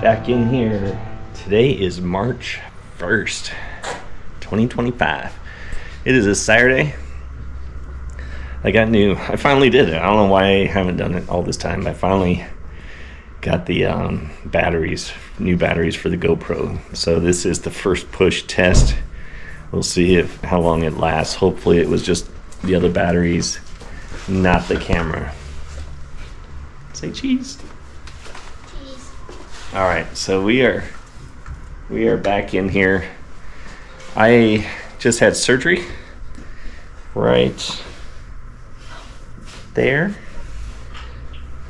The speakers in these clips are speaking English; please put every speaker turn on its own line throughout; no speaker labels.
back in here. Today is March 1st, 2025. It is a Saturday. I finally did it. I don't know why I haven't done it all this time. I finally got the new batteries for the GoPro. So this is the first push test. We'll see how long it lasts. Hopefully it was just the other batteries, not the camera. Say cheese.
Cheese.
All right, so we are back in here. I just had surgery right there,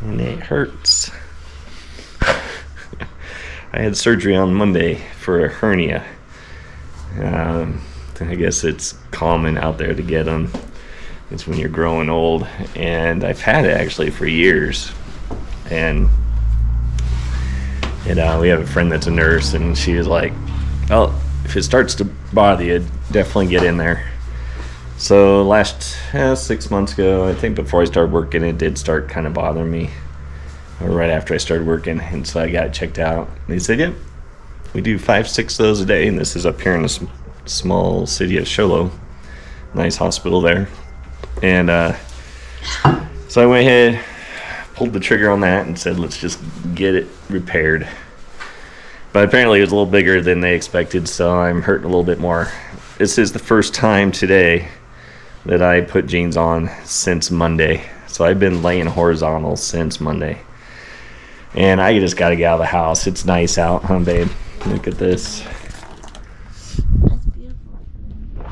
and it hurts. I had surgery on Monday for a hernia. I guess it's common out there to get them. It's when you're growing old, and I've had it actually for years. And we have a friend that's a nurse, and she was like, "Oh, if it starts to bother you, definitely get in there." So last 6 months ago, I think before I started working, it did start kind of bothering me. Or right after I started working, and so I got it checked out. They said, "Yep, we do 5-6 of those a day," and this is up here in the small city of Sholo. Nice hospital there. And so I went ahead, pulled the trigger on that, and said, let's just get it repaired. But apparently it was a little bigger than they expected, so I'm hurting a little bit more. This is the first time today that I put jeans on since Monday. So I've been laying horizontal since Monday. And I just got to get out of the house. It's nice out, huh, babe? Look at this.
That's beautiful.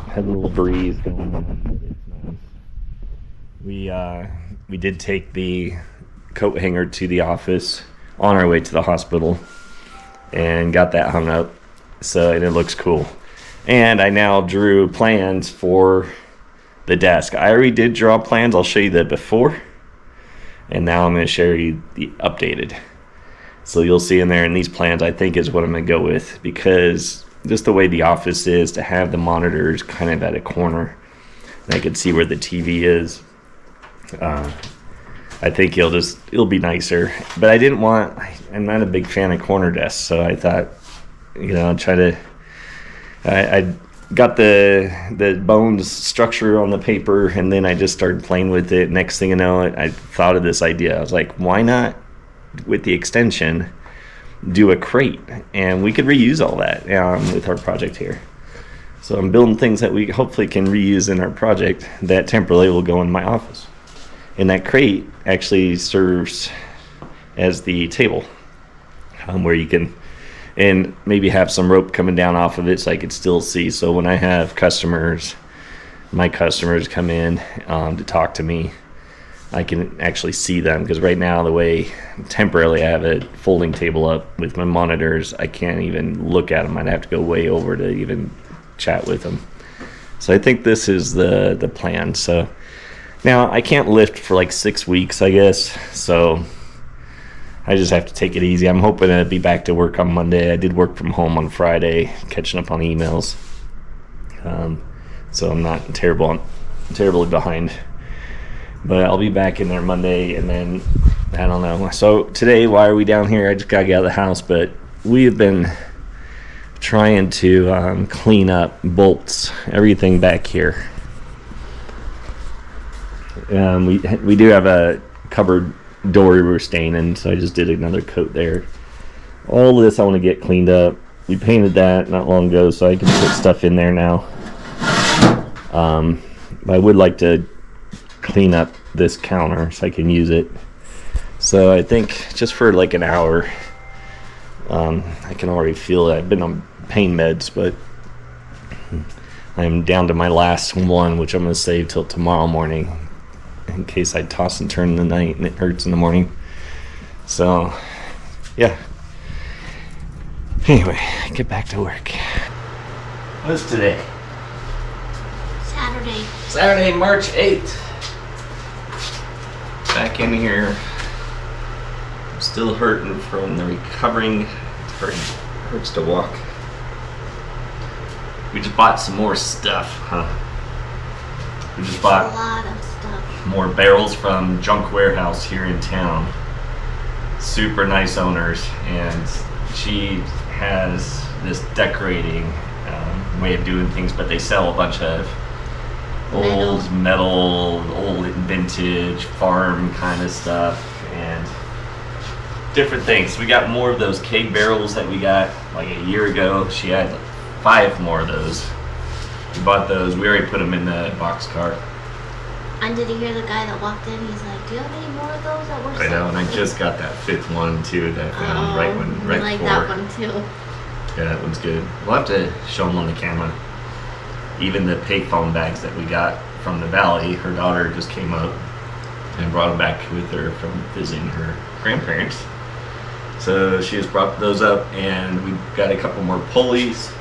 Had a little breeze going on. We did take the coat hanger to the office on our way to the hospital and got that hung up, and it looks cool. And I now drew plans for the desk. I already did draw plans. I'll show you the before, and now I'm going to show you the updated. So you'll see in there, and these plans I think is what I'm going to go with, because just the way the office is, to have the monitors kind of at a corner, and I can see where the TV is. I think it'll be nicer. But I'm not a big fan of corner desks, so I thought, I got the bones structure on the paper, and then I just started playing with it. Next thing you know, I thought of this idea. I was like, why not, with the extension, do a crate? And we could reuse all that with our project here. So I'm building things that we hopefully can reuse in our project that temporarily will go in my office. And that crate actually serves as the table, where you can, and maybe have some rope coming down off of it so I could still see. So when I have my customers come in to talk to me, I can actually see them. Because right now, the way temporarily I have a folding table up with my monitors, I can't even look at them. I'd have to go way over to even chat with them. So I think this is the plan. So now I can't lift for like 6 weeks, I guess. So I just have to take it easy. I'm hoping to be back to work on Monday. I did work from home on Friday, catching up on emails. So I'm not terribly behind. But I'll be back in there Monday, and then, I don't know. So today, why are we down here? I just got to get out of the house, but we have been trying to clean up bolts, everything back here. We do have a cupboard door we were staying in, so I just did another coat there. All of this I want to get cleaned up. We painted that not long ago, so I can put stuff in there now. But I would like to clean up this counter so I can use it. So I think just for like an hour, I can already feel it. I've been on pain meds, but I'm down to my last one, which I'm going to save till tomorrow morning, in case I toss and turn in the night and it hurts in the morning. So, yeah. Anyway, get back to work. What's today? Saturday, March 8th. Back in here. I'm still hurting from the recovering. It hurts to walk. We just bought some more stuff, huh? We just bought
a lot of stuff.
More barrels from Junk Warehouse here in town. Super nice owners, and she has this decorating way of doing things, but they sell a bunch of old metal, old vintage farm kind of stuff and different things. We got more of those keg barrels that we got like a year ago. She had 5 more of those. We bought those. We already put them in the boxcar.
And did you hear the guy that walked in? He's like, "Do you have any more of those that were?"
I know, and I just got that 5th one too. That right
I like
before.
that one too.
Yeah, that one's good. We'll have to show them on the camera. Even the payphone bags that we got from the valley, her daughter just came up and brought them back with her from visiting her grandparents. So she just brought those up, and we got a couple more pulleys.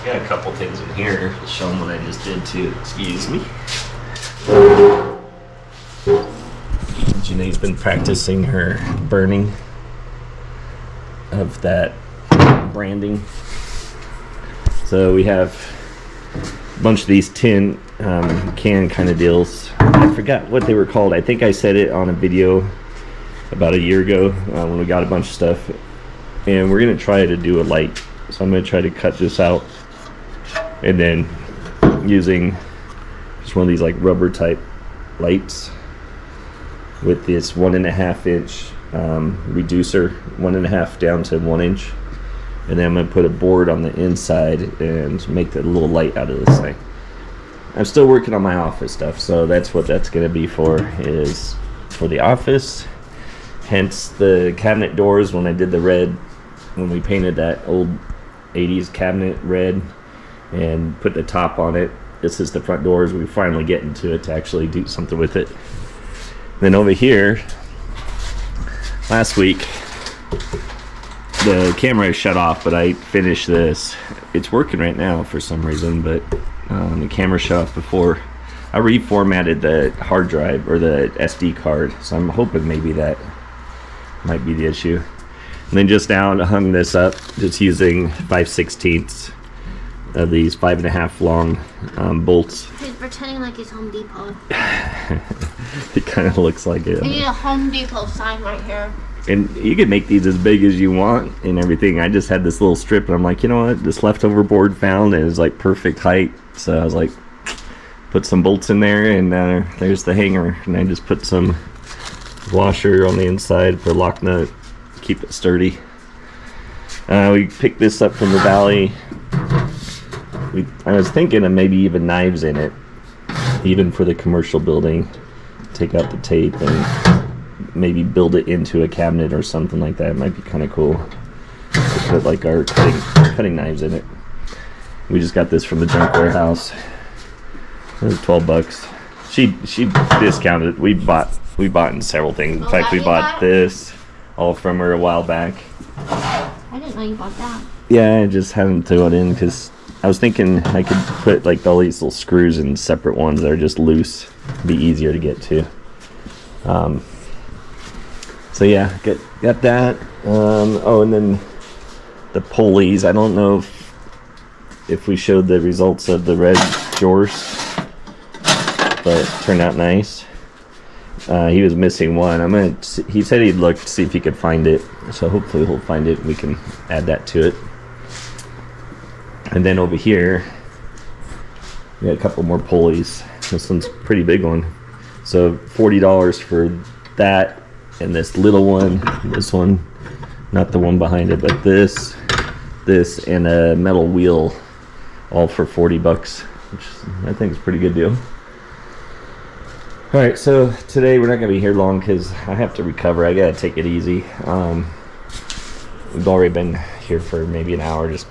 Got a couple things in here. I'll show them what I just did too. Excuse me. Janae's been practicing her burning of that branding. So we have a bunch of these tin can kind of deals. I forgot what they were called. I think I said it on a video about a year ago when we got a bunch of stuff. And we're going to try to do a light. So I'm going to try to cut this out. And then using just one of these like rubber type lights with this 1.5 inch reducer, 1.5 down to 1 inch. And then I'm going to put a board on the inside and make the little light out of this thing. I'm still working on my office stuff, so that's what that's going to be for, is for the office. Hence the cabinet doors when I did the red, when we painted that old 80s cabinet red and put the top on it. This is the front doors. We finally get into it to actually do something with it. Then over here, last week, the camera shut off, but I finished this. It's working right now for some reason, but the camera shut off before. I reformatted the hard drive, or the SD card, so I'm hoping maybe that might be the issue. And then just now I hung this up, just using 5/16 of these 5.5 long bolts.
He's pretending like he's Home Depot.
It kind of looks like it.
I need a Home Depot sign right here.
And you can make these as big as you want and everything. I just had this little strip, and I'm like, you know what? This leftover board found, and it's like perfect height. So I was like, put some bolts in there, and there's the hanger. And I just put some washer on the inside for lock nut, keep it sturdy. We picked this up from the valley. I was thinking of maybe even knives in it, even for the commercial building. Take out the tape and maybe build it into a cabinet or something like that. It might be kind of cool to put like our cutting knives in it. We just got this from the junk warehouse. It was $12. She discounted. We bought in several things. In fact, we bought this all from her a while back.
I didn't know you bought that.
Yeah, I just haven't thrown it in because I was thinking I could put like all these little screws in separate ones that are just loose. It'd be easier to get to. So yeah, got that. Oh, and then the pulleys. I don't know if we showed the results of the red Jorce, but it turned out nice. He was missing one. He said he'd look to see if he could find it. So hopefully he'll find it and we can add that to it. And then over here, we got a couple more pulleys. This one's a pretty big one. So $40 for that and this little one. This one, not the one behind it, but this, and a metal wheel, all for $40, which I think is a pretty good deal. All right, so today we're not gonna be here long because I have to recover. I gotta take it easy. We've already been here for maybe an hour, just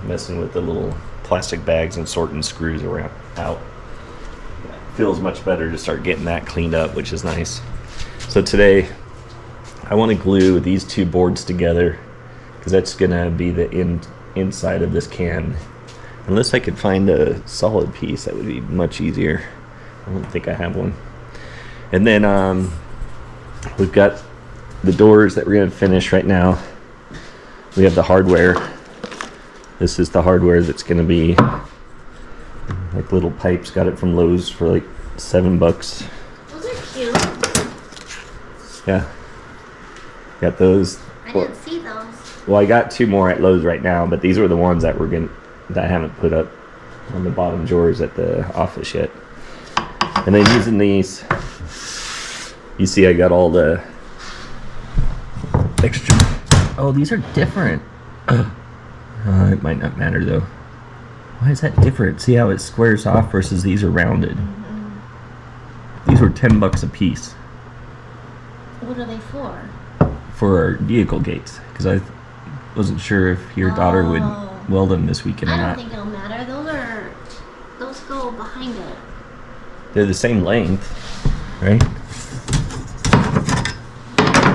messing with the little plastic bags and sorting screws around out. Feels much better to start getting that cleaned up, which is nice. So today I want to glue these two boards together because that's gonna be the inside of this can. Unless I could find a solid piece, that would be much easier. I don't think I have one. And then we've got the doors that we're gonna finish right now. We have the hardware. This is the hardware that's gonna be like little pipes. Got it from Lowe's for like $7.
Those are cute.
Yeah. Got those.
I didn't see those.
Well, I got 2 more at Lowe's right now, but these were the ones that that I haven't put up on the bottom drawers at the office yet. And then using these, you see I got all the extra. Oh, these are different. It might not matter though. Why is that different? See how it squares off versus these are rounded. These were $10 a piece.
What are they for?
For our vehicle gates, because I wasn't sure if your daughter would weld them this weekend or
I
not.
don't think it'll matter. Those go behind it.
They're the same length, right?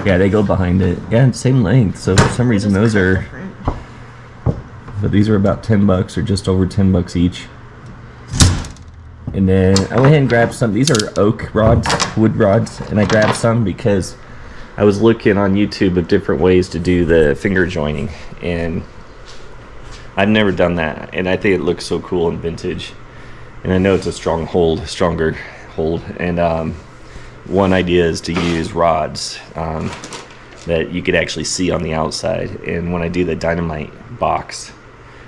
Yeah, they go behind it. Yeah, same length. So for some reason those are
different.
But these are about $10 or just over $10 each. And then I went ahead and grabbed some. These are oak rods, wood rods, and I grabbed some because I was looking on YouTube of different ways to do the finger joining, and I've never done that, and I think it looks so cool and vintage. And I know it's a stronger hold. And one idea is to use rods that you could actually see on the outside. And when I do the dynamite box,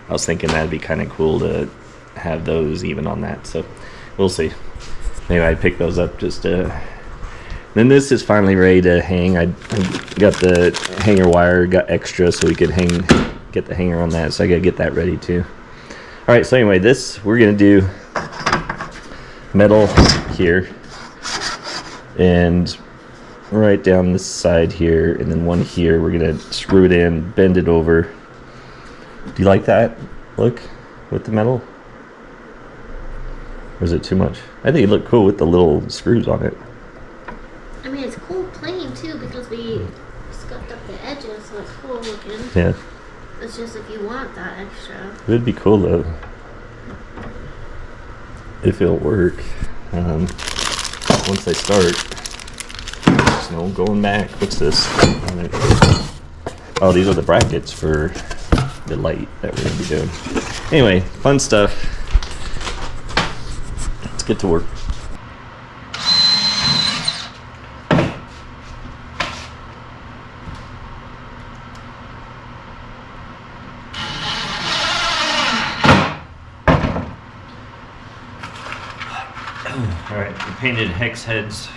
I was thinking that'd be kind of cool to have those even on that. So we'll see. Maybe I pick those up just to. Then this is finally ready to hang. I got the hanger wire, got extra so we could get the hanger on that. So I gotta get that ready too. All right. So anyway, we're gonna do metal here and right down this side here, and then one here. We're gonna screw it in, bend it over. Do you like that look with the metal? Or is it too much? I think it looked cool with the little screws on it.
I mean, it's cool plain too because we scuffed up the edges, so it's cool looking.
Yeah.
It's just if you want that extra.
It would be cool though, if it'll work. Once I start, there's no going back. What's this? Oh, these are the brackets for the light that we're gonna be doing. Anyway, fun stuff. Let's get to work. Alright, the painted hex heads,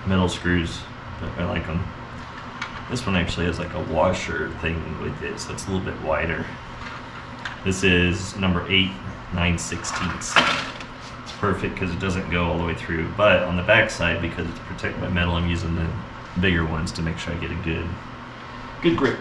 metal screws. I like them. This one actually has like a washer thing with it, so it's a little bit wider. This is number 8 9/16. It's perfect because it doesn't go all the way through, but on the back side, because it's protected by metal, I'm using the bigger ones to make sure I get a good grip.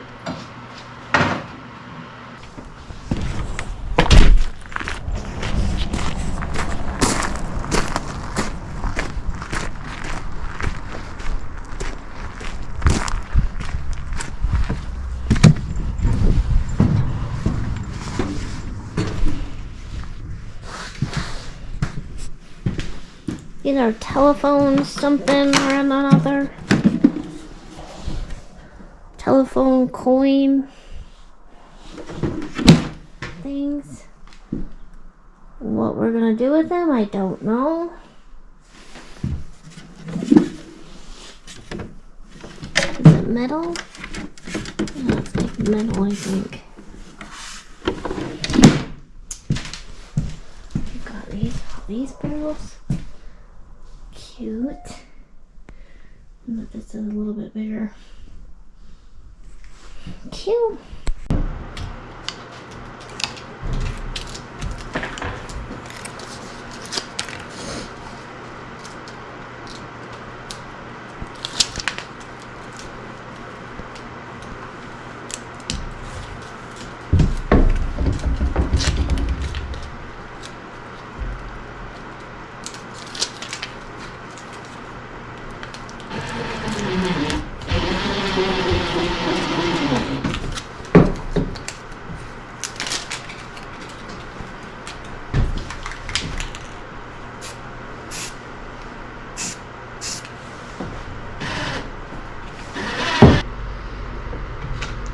These are telephones, something or another. Telephone coin things. What we're gonna do with them, I don't know. Is it metal? Yeah, it's like metal, I think. We've got these barrels. Cute. But this is a little bit bigger. Cute.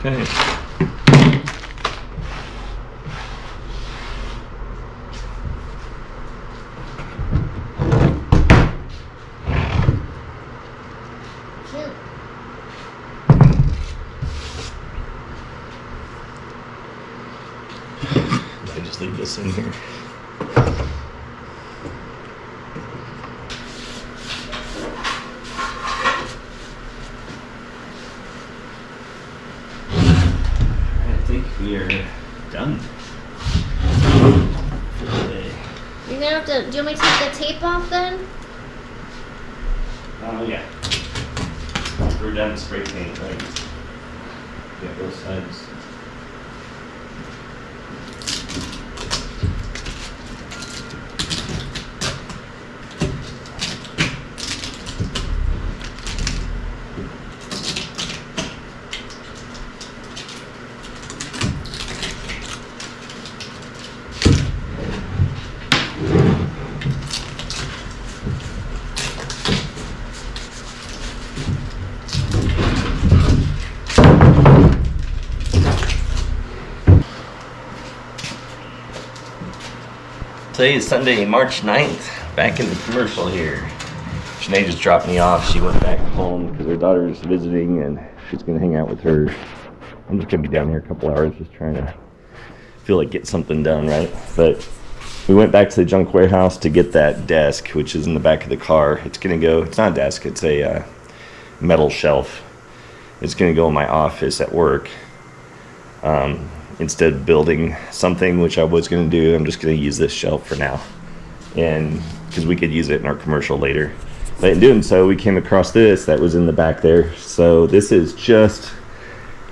Okay. this in here. I think we are done for today.
You're gonna have to. Do you want me to take the tape off then?
Yeah. We're done spray paint, right? Yeah, both sides. Today is Sunday, March 9th, back in the commercial here. Sinead just dropped me off. She went back home because her daughter's visiting and she's going to hang out with her. I'm just going to be down here a couple hours just trying to feel like get something done, right? But we went back to the junk warehouse to get that desk, which is in the back of the car. It's going to go, it's not a desk, it's a metal shelf. It's going to go in my office at work. Instead of building something, which I was going to do, I'm just going to use this shelf for now. And because we could use it in our commercial later. But in doing so, we came across this that was in the back there. So this is just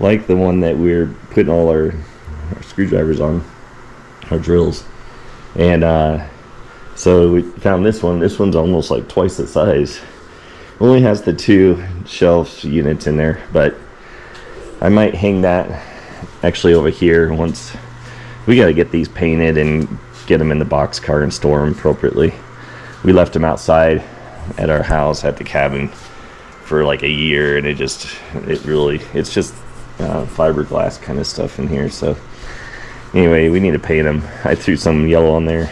like the one that we're putting all our screwdrivers on, our drills. And so we found this one. This one's almost like twice the size. Only has the 2 shelf units in there, but I might hang that actually over here. Once we got to get these painted and get them in the boxcar and store them appropriately. We left them outside at our house at the cabin for like a year, and it's just fiberglass kind of stuff in here. So anyway, we need to paint them. I threw some yellow on there,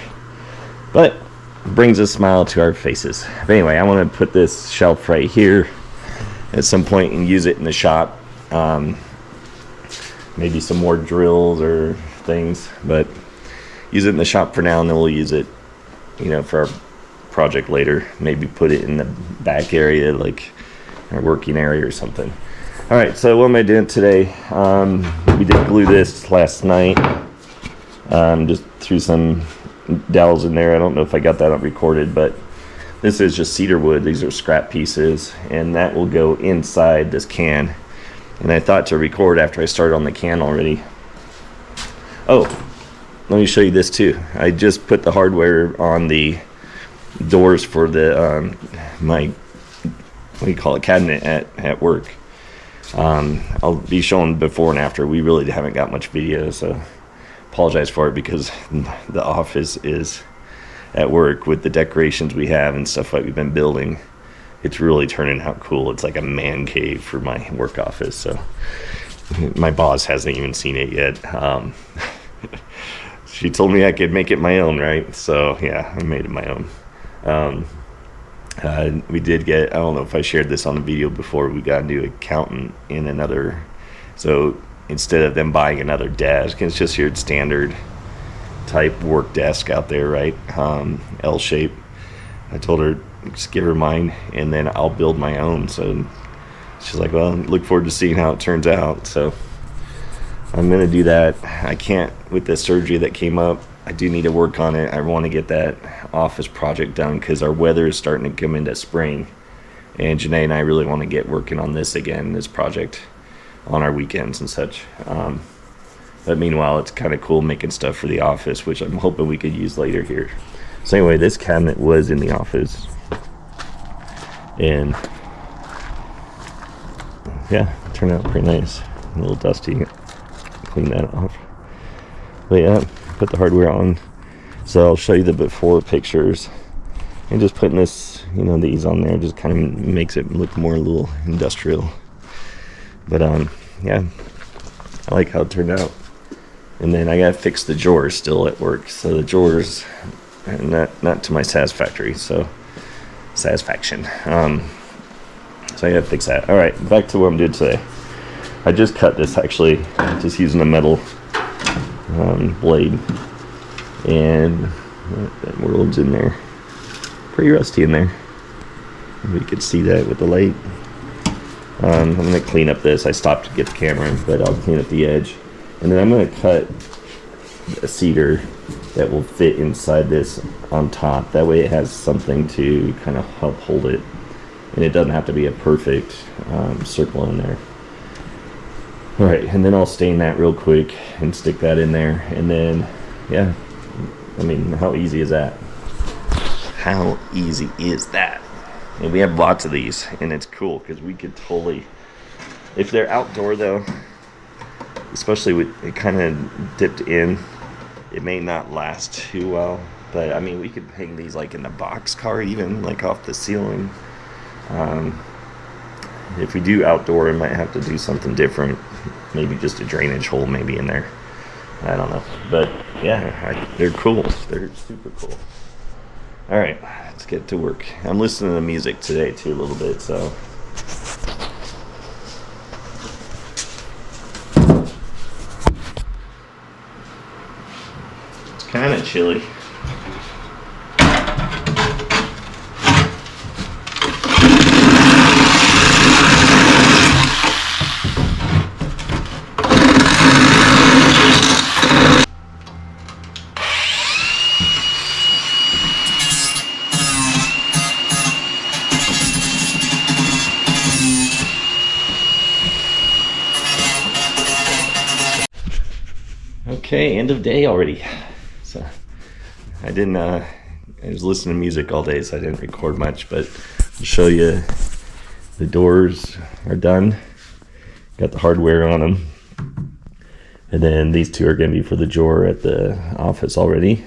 but it brings a smile to our faces. But anyway, I want to put this shelf right here at some point and use it in the shop. Maybe some more drills or things, but use it in the shop for now, and then we'll use it, for our project later. Maybe put it in the back area, like our working area or something. All right, so what am I doing today? We did glue this last night. Just threw some dowels in there. I don't know if I got that recorded, but this is just cedar wood. These are scrap pieces, and that will go inside this can. And I thought to record after I started on the can already. Oh, let me show you this too. I just put the hardware on the doors for the my, what do you call it, cabinet at work. I'll be showing before and after. We really haven't got much video, so apologize for it, because the office is at work with the decorations we have and stuff like we've been building. It's really turning out cool. It's like a man cave for my work office. So my boss hasn't even seen it yet. She told me I could make it my own, right? So yeah, I made it my own. We did get, I don't know if I shared this on the video before, we got a new accountant in another. So instead of them buying another desk, it's just your standard type work desk out there, right? L shape. I told her, just give her mine and then I'll build my own. So she's like, well, look forward to seeing how it turns out. So I'm gonna do that. I can't, with the surgery that came up, I do need to work on it. I want to get that office project done because our weather is starting to come into spring, and Janae and I really want to get working on this again, this project, on our weekends and such. But meanwhile, it's kind of cool making stuff for the office, which I'm hoping we could use later here. So anyway, this cabinet was in the office, and yeah, it turned out pretty nice. A little dusty. Clean that off. But yeah, put the hardware on. So I'll show you the before pictures. And just putting this, these on there just kind of makes it look more a little industrial. But yeah, I like how it turned out. And then I gotta fix the drawers still at work. So the drawers, not to my satisfaction. So I gotta fix that. All right, back to what I'm doing today. I just cut this actually, just using a metal blade. And that world's in there. Pretty rusty in there. We could see that with the light. I'm going to clean up this. I stopped to get the camera, but I'll clean up the edge. And then I'm going to cut a cedar that will fit inside this on top. That way it has something to kind of help hold it. And it doesn't have to be a perfect circle in there. Alright, and then I'll stain that real quick and stick that in there. And then, yeah, I mean, how easy is that? How easy is that? And we have lots of these, and it's cool because we could totally, if they're outdoor though, especially with it kind of dipped in, it may not last too well. But I mean, we could hang these like in the boxcar, even like off the ceiling. If we do outdoor, we might have to do something different. Maybe just a drainage hole maybe in there. I don't know. But yeah, they're cool. They're super cool. All right, let's get to work. I'm listening to music today too a little bit, so. It's kind of chilly. Okay, end of day already. So I was listening to music all day, so I didn't record much, but I'll show you the doors are done. Got the hardware on them. And then these two are going to be for the drawer at the office already.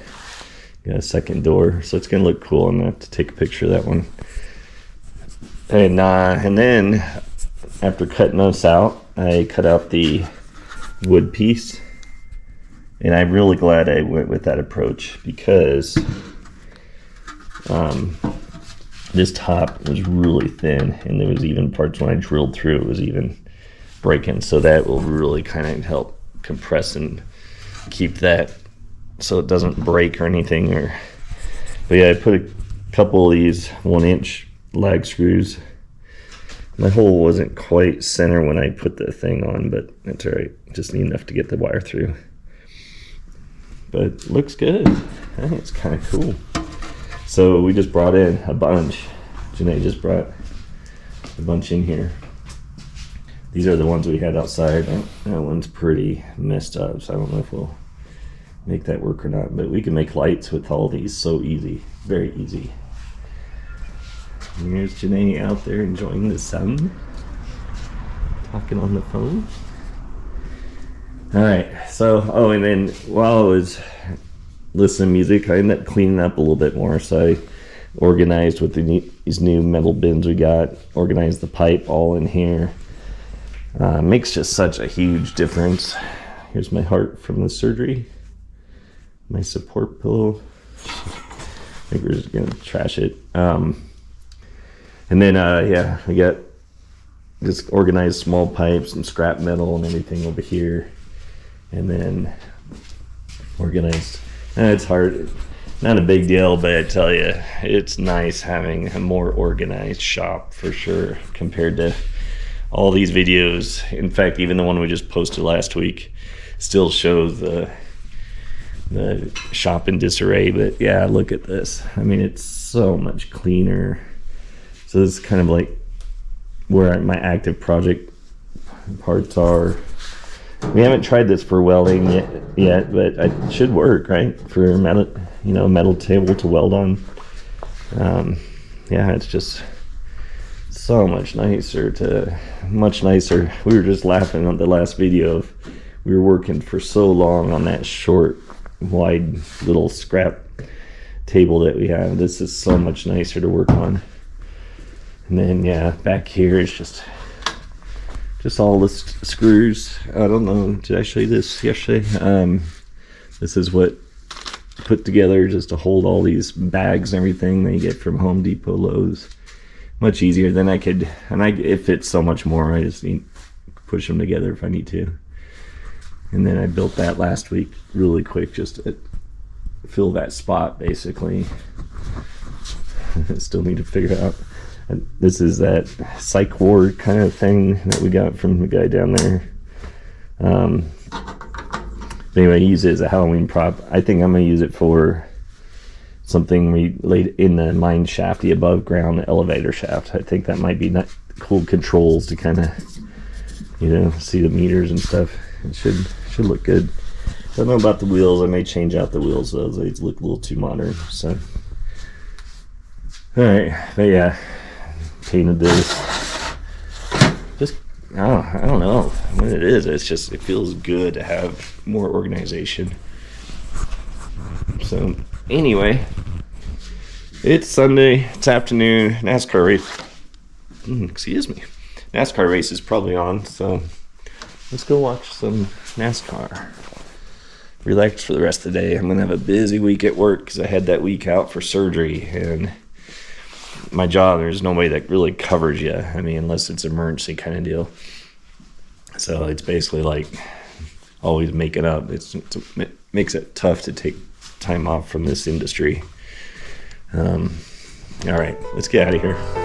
Got a second door, so it's going to look cool. I'm going to have to take a picture of that one. And then after cutting those out, I cut out the wood piece. And I'm really glad I went with that approach because this top was really thin, and there was even parts when I drilled through it was even breaking. So that will really kind of help compress and keep that so it doesn't break or anything. But yeah, I put a couple of these 1-inch lag screws. My hole wasn't quite center when I put the thing on, but that's all right. Just need enough to get the wire through. But it looks good. I think it's kind of cool. So we just brought in a bunch. Janae just brought a bunch in here. These are the ones we had outside. That one's pretty messed up, so I don't know if we'll make that work or not. But we can make lights with all these so easy. Very easy. And here's Janae out there enjoying the sun. Talking on the phone. Alright, so, and then while I was listening to music, I ended up cleaning up a little bit more. So I organized with these new metal bins we got, organized the pipe all in here. Makes just such a huge difference. Here's my heart from the surgery. My support pillow. I think we're just going to trash it. And then, yeah, we got just organized small pipes and scrap metal and everything over here. And then organized. It's hard, not a big deal, but I tell you, it's nice having a more organized shop for sure compared to all these videos. In fact, even the one we just posted last week still shows the shop in disarray. But yeah, look at this. I mean, it's so much cleaner. So this is kind of like where my active project parts are. We haven't tried this for welding yet, but it should work, right? For a metal table to weld on. Yeah, it's just so much nicer. Much nicer. We were just laughing on the last video of we were working for so long on that short, wide little scrap table that we have. This is so much nicer to work on. And then yeah, back here is just all the screws. I don't know, did I show you this yesterday? This is what put together just to hold all these bags and everything that you get from Home Depot, Lowe's. Much easier than I could, it fits so much more. I just need to push them together if I need to. And then I built that last week really quick, just fill that spot basically. Still need to figure out. And this is that psych ward kind of thing that we got from the guy down there. Anyway, he uses it as a Halloween prop. I think I'm gonna use it for something we laid in the mine shaft, the above ground elevator shaft. I think that might be cool controls to kind of, you know, see the meters and stuff. It should look good. Don't know about the wheels. I may change out the wheels though. They look a little too modern. So, all right, but yeah, painted this. Just I don't know what it is. It's just, it feels good to have more organization. So anyway, it's Sunday. It's afternoon. NASCAR race. Excuse me. NASCAR race is probably on. So let's go watch some NASCAR. Relax for the rest of the day. I'm gonna have a busy week at work because I had that week out for surgery, and my job, there's nobody that really covers you. I mean, unless it's an emergency kind of deal. So it's basically like always making up. It makes it tough to take time off from this industry. All right, let's get out of here.